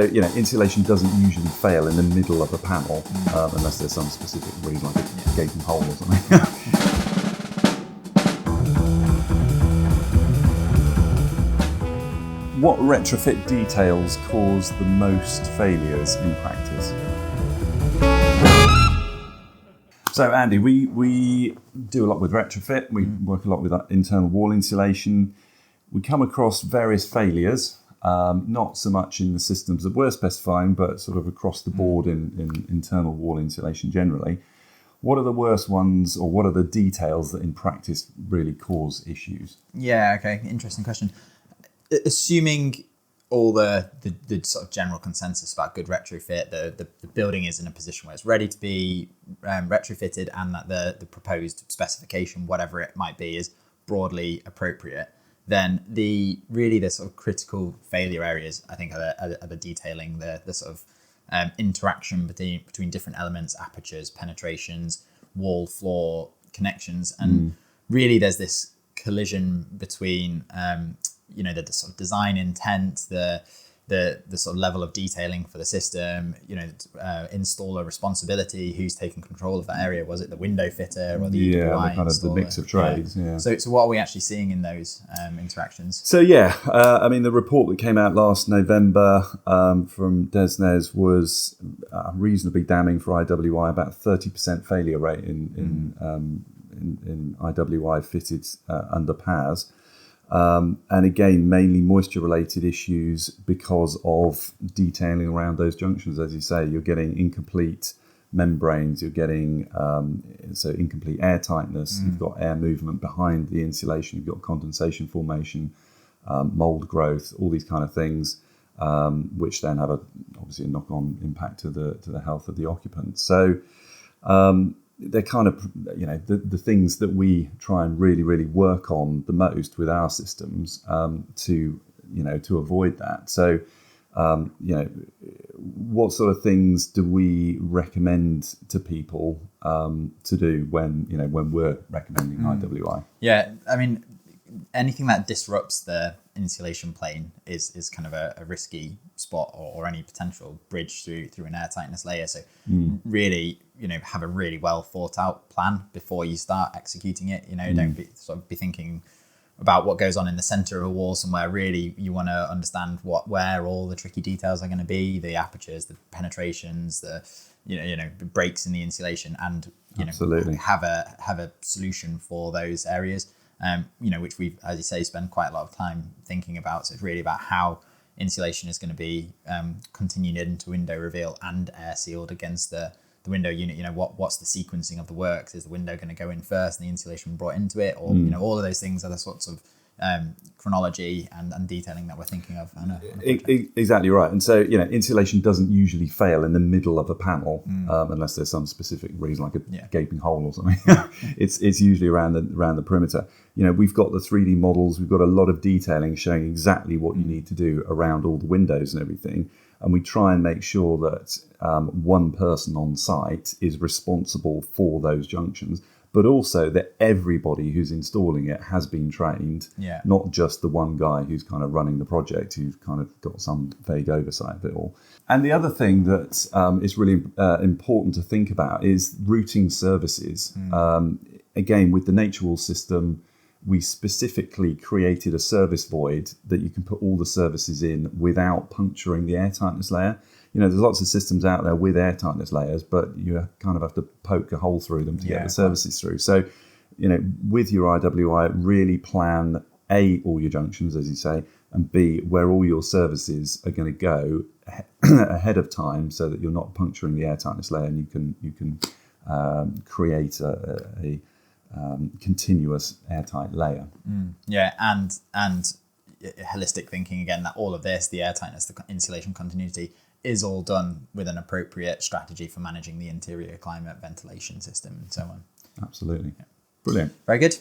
Insulation doesn't usually fail in the middle of a panel unless there's some specific reason, like a gaping hole or something. What retrofit details cause the most failures in practice? So Andy, we do a lot with retrofit. We work a lot with internal wall insulation. We come across various failures. Not so much in the systems that we're specifying, but sort of across the board in internal wall insulation generally. What are the worst ones, or what are the details that in practice really cause issues? Yeah, okay, interesting question. Assuming all the sort of general consensus about good retrofit, the building is in a position where it's ready to be retrofitted, and that the proposed specification, whatever it might be, is broadly appropriate, then the sort of critical failure areas, I think, are the detailing, the sort of interaction between different elements, apertures, penetrations, wall, floor connections. And really there's this collision between, the sort of design intent, the sort of level of detailing for the system, installer responsibility, who's taking control of that area. Was it the window fitter or the EWI installer? The mix of trades. So what are we actually seeing in those interactions? So the report that came out last November from DESNES was reasonably damning for IWI. About 30% failure rate in IWI fitted under PAS. And again, mainly moisture-related issues because of detailing around those junctions. As you say, you're getting incomplete membranes, you're getting incomplete air tightness, you've got air movement behind the insulation, you've got condensation formation, mould growth, all these kind of things, which then have obviously a knock-on impact to the health of the occupants. So they're kind of, the things that we try and really, really work on the most with our systems to avoid that. So, what sort of things do we recommend to people to do when we're recommending IWI? Yeah, I mean, anything that disrupts the insulation plane is kind of a risky spot, or any potential bridge through an air tightness layer. So really, have a really well thought out plan before you start executing it. Don't be thinking about what goes on in the center of a wall somewhere. Really, you want to understand where all the tricky details are going to be, the apertures, the penetrations, the breaks in the insulation, and Absolutely. have a solution for those areas. Which we've, as you say, spend quite a lot of time thinking about. So it's really about how insulation is going to be continued into window reveal and air sealed against the window unit. What's the sequencing of the works? Is the window going to go in first and the insulation brought into it? Or, all of those things are the sorts of chronology and detailing that we're thinking of. Exactly right. And so, insulation doesn't usually fail in the middle of a panel unless there's some specific reason, like a gaping hole or something. It's usually around the perimeter. We've got the 3D models. We've got a lot of detailing showing exactly what you need to do around all the windows and everything. And we try and make sure that one person on site is responsible for those junctions, but also that everybody who's installing it has been trained, not just the one guy who's kind of running the project, who's kind of got some vague oversight of it all. And the other thing that is really important to think about is routing services. Again, with the Nature Wall system, we specifically created a service void that you can put all the services in without puncturing the air tightness layer. There's lots of systems out there with air tightness layers, but you kind of have to poke a hole through them to get the services through. So, with your IWI, really plan A, all your junctions, as you say, and B, where all your services are going to go ahead of time, so that you're not puncturing the air tightness layer, and you can create a continuous airtight layer. And holistic thinking again, that all of this, the air tightness, the insulation continuity, is all done with an appropriate strategy for managing the interior climate, ventilation system, and so on. Absolutely. Brilliant. Very good.